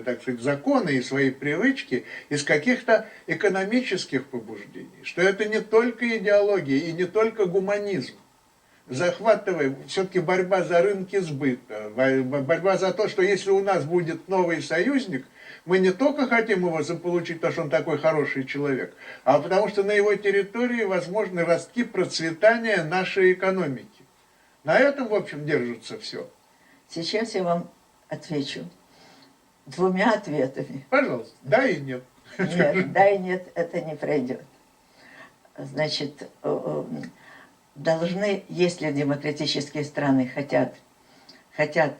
так сказать, законы и свои привычки из каких-то экономических побуждений, что это не только идеология и не только гуманизм. Захватывая, все-таки борьба за рынки сбыта, борьба за то, что если у нас будет новый союзник, мы не только хотим его заполучить, потому что он такой хороший человек, а потому что на его территории возможны ростки процветания нашей экономики. На этом, в общем, держится все. Сейчас я вам отвечу двумя ответами. Пожалуйста, да и нет. Нет, да и нет, это не пройдет. Значит, должны, если демократические страны хотят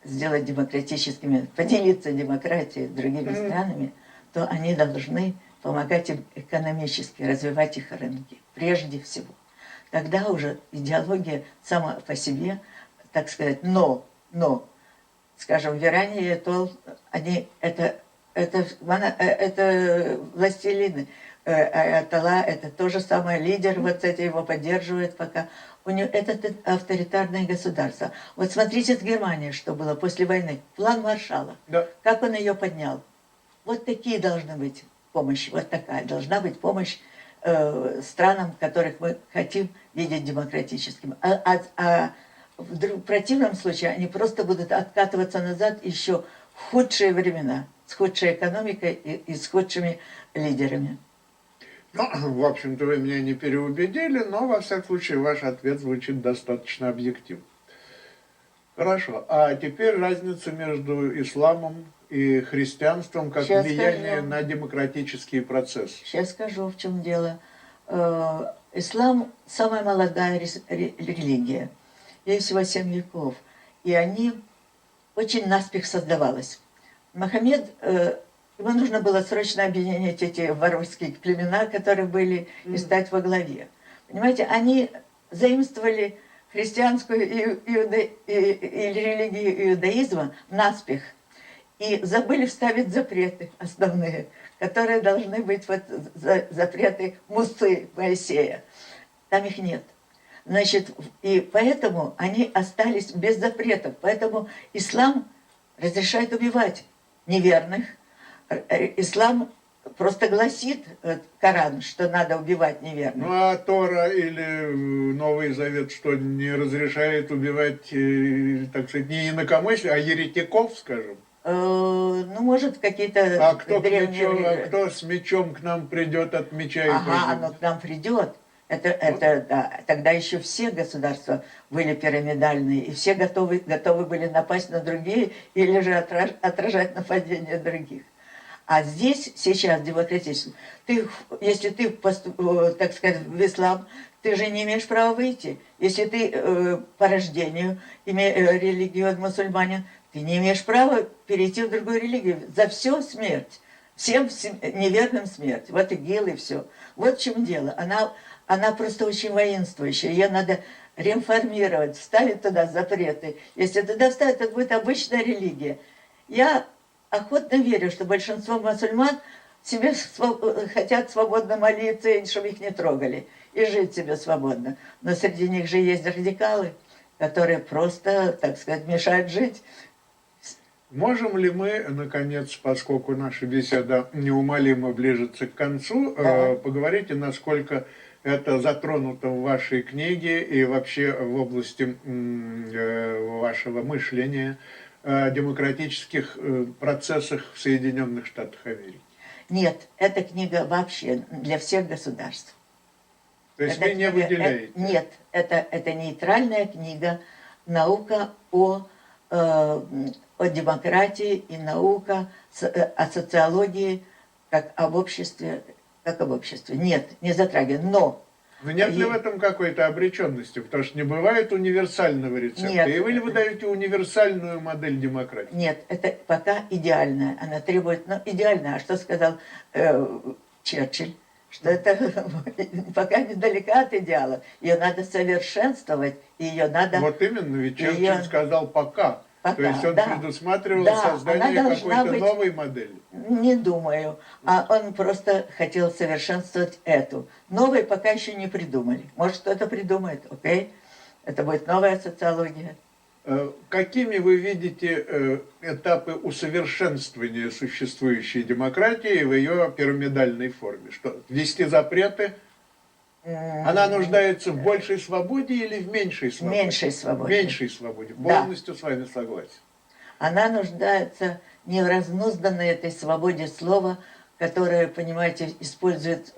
сделать демократическими, поделиться демократией с другими странами, то они должны помогать им экономически, развивать их рынки, прежде всего. Тогда уже идеология сама по себе, так сказать, но, скажем, в Иране и Айтол, они, это властелины, Айтала, это то же самое, лидер, вот эти его поддерживает пока. У него, это авторитарное государство. Вот смотрите с Германией, что было после войны. План Маршалла. Да. Как он ее поднял. Вот такие должны быть помощи. Вот такая должна быть помощь странам, которых мы хотим видеть демократическими. В противном случае они просто будут откатываться назад еще в худшие времена, с худшей экономикой и с худшими лидерами. Ну, в общем-то, вы меня не переубедили, но, во всяком случае, ваш ответ звучит достаточно объективно. Хорошо. А теперь разница между исламом и христианством как Сейчас влияние скажу. на демократические процессы. Сейчас скажу, в чем дело. Ислам – самая молодая религия. Ей всего 7 веков. И они очень наспех создавалась. Мохаммед, ему нужно было срочно объединить эти варварские племена, которые были, и стать во главе. Понимаете, они заимствовали христианскую религию иудаизма наспех и забыли вставить запреты основные, которые должны быть вот запреты Мусы Моисея. Там их нет. Значит, и поэтому они остались без запретов. Поэтому ислам разрешает убивать неверных. Ислам просто гласит, Коран, что надо убивать неверных. Ну, а Тора или Новый Завет что, не разрешает убивать, так сказать, не инакомыслие, а еретиков, скажем? Ну, может, какие-то А кто древние... кто с мечом к нам придет от меча и Ага, погибнет? оно к нам придет. Да. Тогда еще все государства были пирамидальные, и все готовы были напасть на другие или же отражать нападения других. А здесь сейчас демократически, если ты, так сказать, в ислам, ты же не имеешь права выйти. Если ты по рождению религиозный мусульманин, ты не имеешь права перейти в другую религию. За все смерть. Всем неверным смерть. Вот ИГИЛ и все. Вот в чем дело. Она просто очень воинствующая. Ее надо реформировать, вставить туда запреты. Если туда вставить, это будет обычная религия. Я охотно верю, что большинство мусульман себе хотят свободно молиться, и чтобы их не трогали, и жить себе свободно. Но среди них же есть радикалы, которые просто, так сказать, мешают жить. Можем ли мы, наконец, поскольку наша беседа неумолимо ближется к концу, поговорить, насколько это затронуто в вашей книге и вообще в области вашего мышления о демократических процессах в Соединенных Штатах Америки? Нет, эта книга вообще для всех государств. То есть вы не выделяете? Нет, это нейтральная книга, наука о демократии и наука о социологии как об обществе. Нет, не затрагивает. Но нет ли в этом какой-то обреченности? Потому что не бывает универсального рецепта. Нет. И вы даете универсальную модель демократии? Нет, это пока идеальная. Она требует... идеальная. А что сказал Черчилль? что это пока недалека от идеала. Ее надо совершенствовать, и ее надо... Вот именно, ведь Черчилль Её- сказал «пока». То Пока, есть он да. предусматривал Да, создание она должна какой-то быть- новой модели. Не думаю. А он просто хотел совершенствовать эту. Новой пока еще не придумали. Может, кто-то придумает, окей? Это будет новая социология. Какими вы видите этапы усовершенствования существующей демократии в ее пирамидальной форме? Что, ввести запреты? Она нуждается в большей свободе или в меньшей свободе? Меньшей свободе. Меньшей свободе. Да. Полностью с вами согласен. Она нуждается не в разнузданной этой свободе слова, которое, понимаете, используют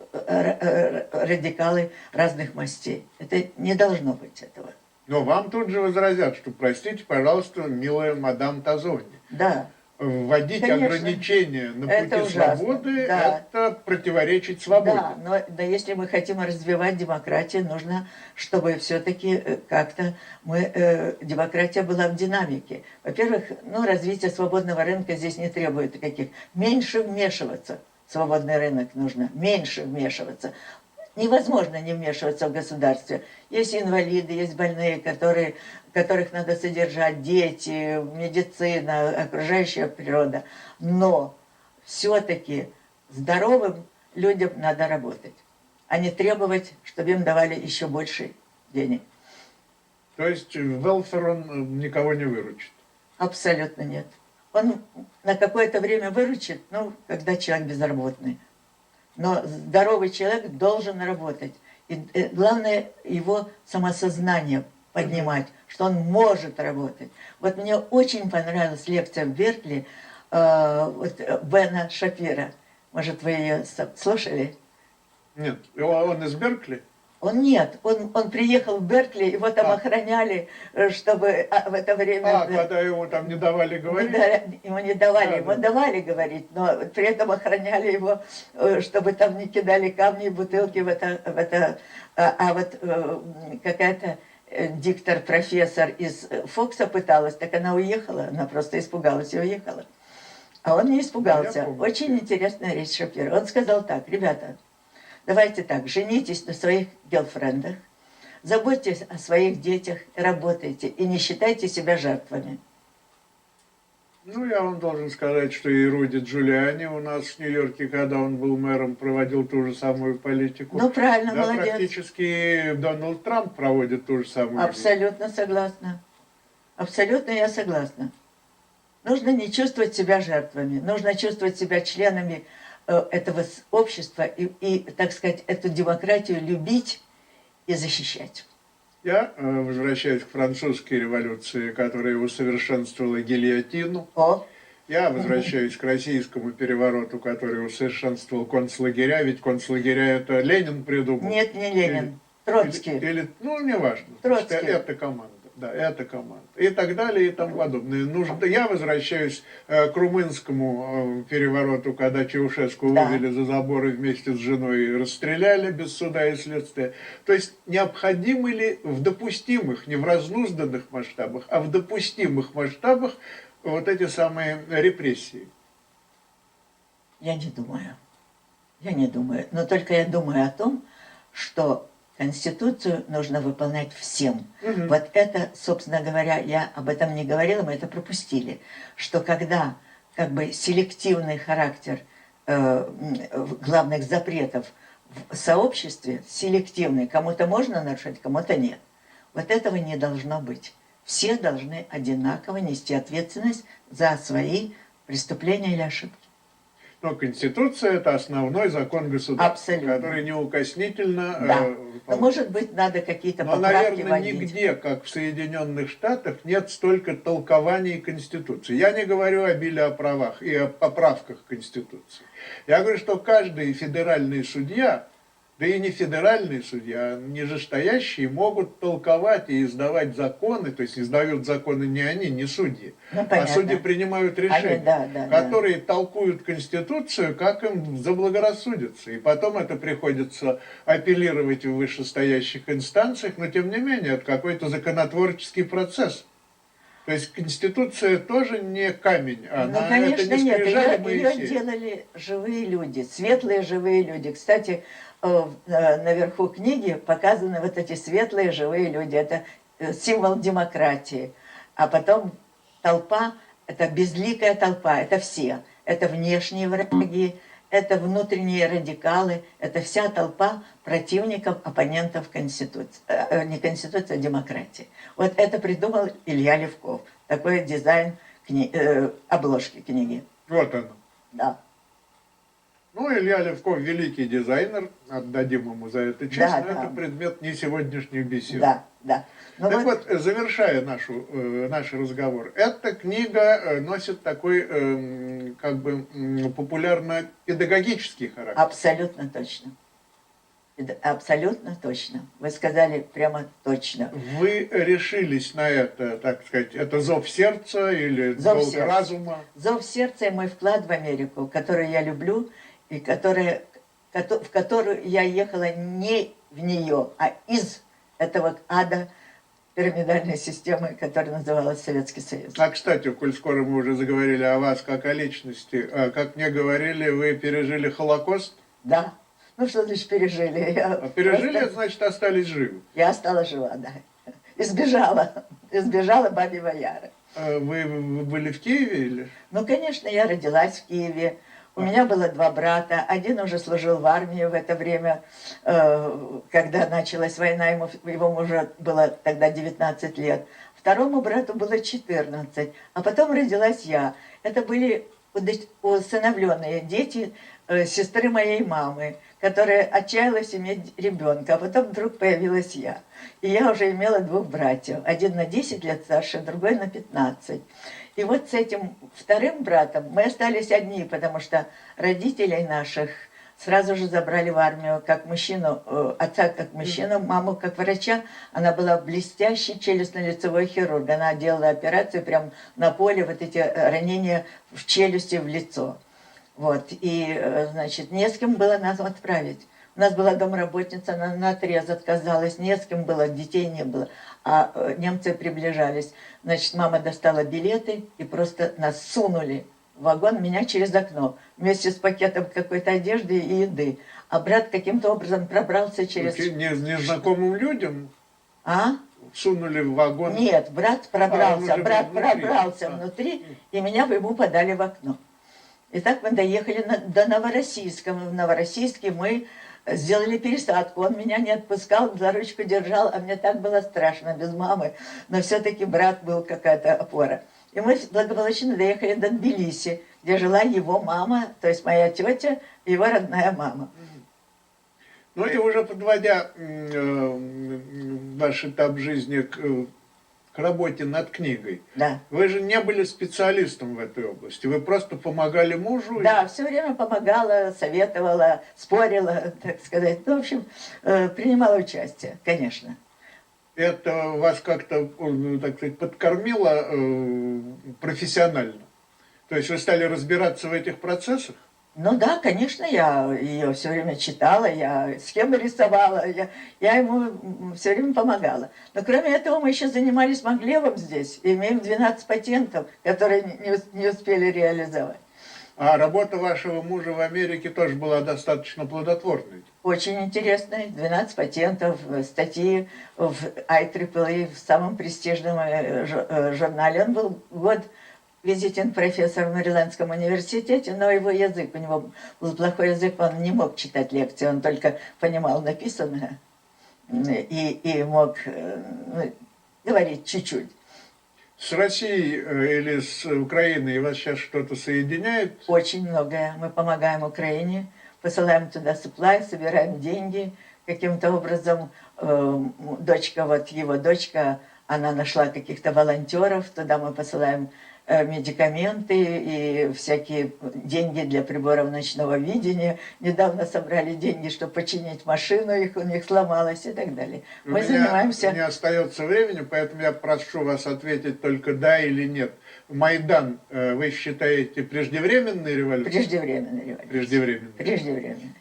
радикалы разных мастей. Это не должно быть этого. Но вам тут же возразят, что, простите, пожалуйста, милая мадам Тазони, Да. вводить Конечно. ограничения на Это пути ужасно. свободы, Да. это противоречить свободе. Да, но если мы хотим развивать демократию, нужно, чтобы все-таки как-то демократия была в динамике. Во-первых, развитие свободного рынка здесь не требует каких. Меньше вмешиваться. Свободный рынок нужно. Меньше вмешиваться. Невозможно не вмешиваться в государстве. Есть инвалиды, есть больные, которых надо содержать, дети, медицина, окружающая природа. Но все-таки здоровым людям надо работать, а не требовать, чтобы им давали еще больше денег. То есть велфер он никого не выручит. Абсолютно нет. Он на какое-то время выручит, когда человек безработный. Но здоровый человек должен работать. И главное его самосознание поднимать, что он может работать. Вот мне очень понравилась лекция в Беркли Бена Шапира. Может, вы ее слушали? Нет, он из Беркли? Он приехал в Беркли, его там охраняли, чтобы в это время... Когда ему там не давали говорить? Ему не давали, ему давали говорить, но при этом охраняли его, чтобы там не кидали камни и бутылки в это. А вот какая-то диктор, профессор из Фокса пыталась, так она уехала, она просто испугалась и уехала. А он не испугался. Очень интересная речь Шапира. Он сказал так: ребята, давайте так, женитесь на своих герлфрендах, заботьтесь о своих детях, работайте и не считайте себя жертвами. Я вам должен сказать, что и Руди Джулиани у нас в Нью-Йорке, когда он был мэром, проводил ту же самую политику. Правильно, да, молодец. Практически Дональд Трамп проводит ту же самую. Абсолютно согласна. Абсолютно я согласна. Нужно не чувствовать себя жертвами, нужно чувствовать себя членами этого общества и, так сказать, эту демократию любить и защищать. Я возвращаюсь к французской революции, которая усовершенствовала гильотину. Я возвращаюсь к российскому перевороту, который усовершенствовал концлагеря, ведь концлагеря это Ленин придумал. Нет, не Ленин, Троцкий. Неважно. Троцкий. Это команда. Да, это команда. И так далее, и тому подобное. Я возвращаюсь к румынскому перевороту, когда Чаушеску вывели за заборы вместе с женой и расстреляли без суда и следствия. То есть необходимы ли в допустимых, не в разнузданных масштабах, а в допустимых масштабах вот эти самые репрессии? Я не думаю. Я не думаю. Но только я думаю о том, что Конституцию нужно выполнять всем. Вот это, собственно говоря, я об этом не говорила, мы это пропустили. Что когда селективный характер главных запретов в сообществе, селективный, кому-то можно нарушать, кому-то нет. Вот этого не должно быть. Все должны одинаково нести ответственность за свои преступления или ошибки. Но Конституция – это основной закон государства, Абсолютно. который неукоснительно... Но, может быть, надо какие-то поправки наверное, вводить. нигде, как в Соединенных Штатах, нет столько толкований Конституции. Я не говорю о Билле о правах и о поправках Конституции. Я говорю, что каждый федеральный судья, да и не федеральный судья, а нижестоящие могут толковать и издавать законы, то есть издают законы не они, не судьи, а судьи принимают решения, которые толкуют Конституцию, как им заблагорассудится. И потом это приходится апеллировать в вышестоящих инстанциях, но тем не менее это какой-то законотворческий процесс. То есть Конституция тоже не камень, Ну, она, это конечно, не нет. скрижали Ее Моисея. делали живые люди, светлые живые люди. Кстати, наверху книги показаны вот эти светлые живые люди. Это символ демократии. А потом толпа, это безликая толпа, это все. Это внешние враги, это внутренние радикалы, это вся толпа противников, оппонентов Конституции. Не Конституции, а демократии. Вот это придумал Илья Левков. Такой дизайн обложки книги. Вот оно. Да. Ну, Илья Левков великий дизайнер, отдадим ему за это честь, Да, но да. это предмет не сегодняшних бесед. Да, да. Ну Так вот, завершая наш разговор, эта книга носит такой как бы популярно-педагогический характер. абсолютно точно. Абсолютно точно. Вы сказали прямо точно. Вы решились на это, так сказать, это зов сердца или Зов долг сердца. разума? Зов сердца и мой вклад в Америку, который я люблю, и в которую я ехала не в нее, а из этого ада пирамидальной системы, которая называлась Советский Союз. А, кстати, коль скоро мы уже заговорили о вас как о личности, как мне говорили, вы пережили Холокост? Да. Ну, что значит пережили? А пережили, значит, остались живы. Я осталась жива, да. Избежала Бабьего Яра. Вы были в Киеве или? Ну, конечно, я родилась в Киеве. У меня было 2 брата. Один уже служил в армии в это время, когда началась война, ему уже было тогда 19 лет. Второму брату было 14, а потом родилась я. Это были усыновленные дети сестры моей мамы, которая отчаялась иметь ребенка, а потом вдруг появилась я. И я уже имела 2 братьев. Один на 10 лет старше, другой на 15. И вот с этим вторым братом мы остались одни, потому что родителей наших сразу же забрали в армию как мужчину, отца как мужчину, маму как врача. Она была блестящий челюстно-лицевой хирург. Она делала операцию прямо на поле, вот эти ранения в челюсти, в лицо. Вот, и, значит, не с кем было нас отправить. У нас была домработница, она наотрез отказалась, не с кем было, детей не было. А немцы приближались. Значит, мама достала билеты и просто нас сунули в вагон, меня через окно, вместе с пакетом какой-то одежды и еды. А брат каким-то образом пробрался через... Незнакомым людям А? сунули в вагон? Нет, брат пробрался, внутри. внутри, и меня ему подали в окно. И так мы доехали до Новороссийска. В Новороссийске мы сделали пересадку. Он меня не отпускал, за ручку держал, а мне так было страшно без мамы. Но все-таки брат был какая-то опора. И мы благополучно доехали до Тбилиси, где жила его мама, то есть моя тетя, его родная мама. Ну и уже подводя ваш этап жизни к работе над книгой, Да. вы же не были специалистом в этой области, вы просто помогали мужу? Да, все время помогала, советовала, спорила, так сказать. Ну, в общем, принимала участие, конечно. Это вас как-то, так сказать, подкормило профессионально? То есть вы стали разбираться в этих процессах? Ну да, конечно, я ее все время читала, я схемы рисовала, я ему все время помогала. Но кроме этого мы еще занимались Маглевым здесь, и имеем 12 патентов, которые не успели реализовать. А работа вашего мужа в Америке тоже была достаточно плодотворной? Очень интересная, 12 патентов, статьи в IEEE, в самом престижном журнале. Он был год визитин профессор в Мэрилендском университете, но его язык, у него был плохой язык, он не мог читать лекции, он только понимал написанное и мог говорить чуть-чуть. С Россией или с Украиной вас сейчас что-то соединяет? Очень многое. Мы помогаем Украине, посылаем туда supply, собираем деньги. Каким-то образом его дочка, она нашла каких-то волонтеров, туда мы посылаем медикаменты и всякие деньги для приборов ночного видения. Недавно собрали деньги, чтобы починить машину, у них сломалась и так далее. Мы занимаемся... Не остается времени, поэтому я прошу вас ответить только да или нет. Майдан, вы считаете, преждевременной революцией? Преждевременной революцией. Преждевременной. Преждевременной.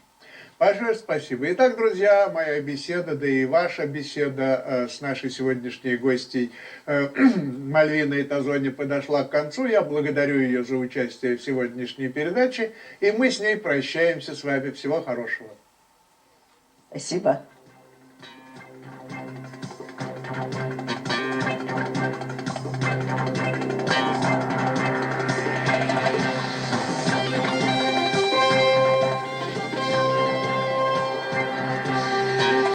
Большое спасибо. Итак, друзья, моя беседа, да и ваша беседа с нашей сегодняшней гостьей Мальвиной Тазони подошла к концу. Я благодарю ее за участие в сегодняшней передаче, и мы с ней прощаемся с вами. Всего хорошего. Спасибо.